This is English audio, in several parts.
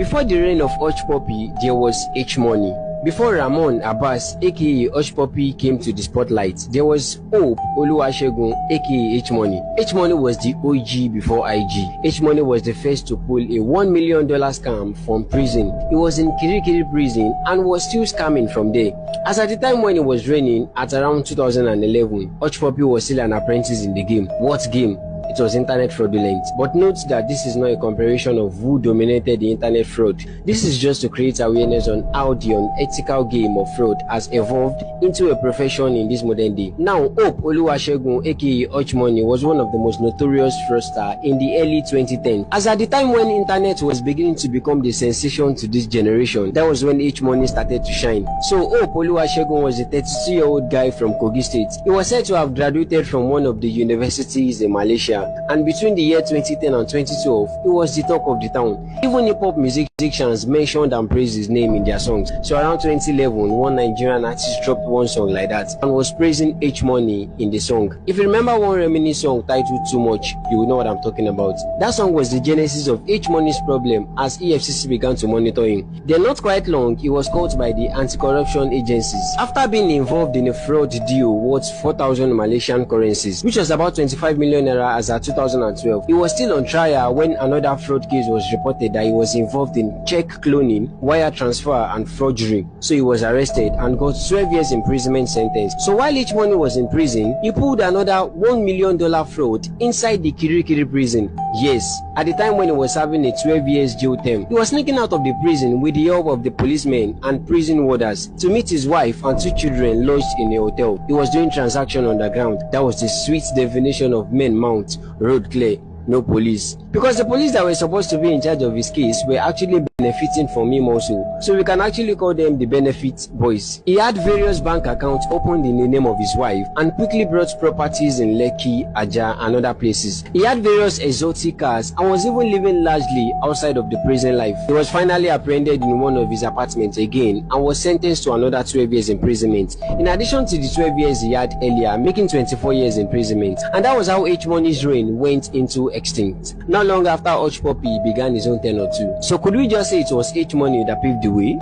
Before the reign of Hush Puppy, there was H Money. Before Ramon Abbas aka Hush Puppy came to the spotlight, there was Hope Oluwasegun aka H Money. H Money was the OG before IG. H Money was the first to pull a $1 million scam from prison. He was in Kirikiri prison and was still scamming from there. As at the time when he was reigning, at around 2011, Hush Puppy was still an apprentice in the game. What game? It was internet fraudulent. But note that this is not a comparison of who dominated the internet fraud. This is just to create awareness on how the unethical game of fraud has evolved into a profession in this modern day. Now, Hope Oluwasegun aka Hush Money was one of the most notorious fraudsters in the early 2010s. As at the time when internet was beginning to become the sensation to this generation, that was when H Money started to shine. So Hope Oluwasegun was a 32-year-old guy from Kogi State. He was said to have graduated from one of the universities in Malaysia, and between the year 2010 and 2012, he was the talk of the town. Even hip-hop musicians mentioned and praised his name in their songs. So around 2011, one Nigerian artist dropped one song like that and was praising H Money in the song. If you remember one Remini song titled Too Much, you will know what I'm talking about. That song was the genesis of H Money's problem as EFCC began to monitor him. Then not quite long, he was caught by the anti-corruption agencies after being involved in a fraud deal worth 4,000 Malaysian currencies, which was about 25 million naira as at 2012. He was still on trial when another fraud case was reported that he was involved in check cloning, wire transfer and forgery. So he was arrested and got 12 years imprisonment sentence. So while H Money was in prison, he pulled another $1 million fraud inside the Kirikiri prison. Yes, at the time when he was serving a 12 years jail term, he was sneaking out of the prison with the help of the policemen and prison warders to meet his wife and 2 children lodged in a hotel. He was doing transaction underground. That was the sweet definition of men mount, road clear, no police. Because the police that were supposed to be in charge of his case were actually benefiting from him also. So we can actually call them the benefit boys. He had various bank accounts opened in the name of his wife and quickly brought properties in Lekki, Aja and other places. He had various exotic cars and was even living largely outside of the prison life. He was finally apprehended in one of his apartments again and was sentenced to another 12 years imprisonment. In addition to the 12 years he had earlier, making 24 years imprisonment. And that was how H Money's reign went into extinct. Not long after Hush Puppy began his own tenure too. So could we just say it was H Money that paved the way?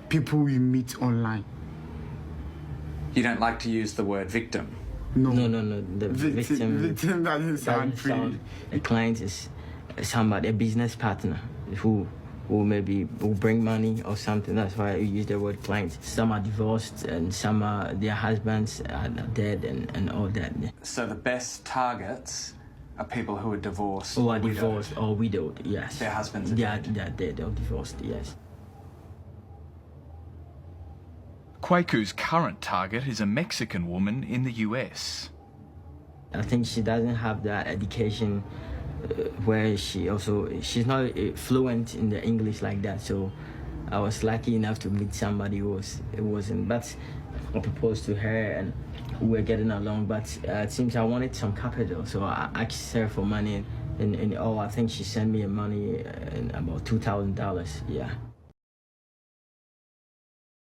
People we meet online. You don't like to use the word victim? No. The victim doesn't sound pretty. A client is somebody, a business partner who maybe will bring money or something. That's why we use the word client. Some are divorced and some are, their husbands are dead and all that. So the best targets are people who are divorced. Who are divorced or widowed, yes. Their husbands are dead. They are dead or divorced, yes. Kwaku's current target is a Mexican woman in the US. I think she doesn't have that education where she's not fluent in the English like that. So I was lucky enough to meet somebody who wasn't. But I proposed to her and we were getting along. But it seems I wanted some capital, so I asked her for money. And I think she sent me money about $2,000. Yeah.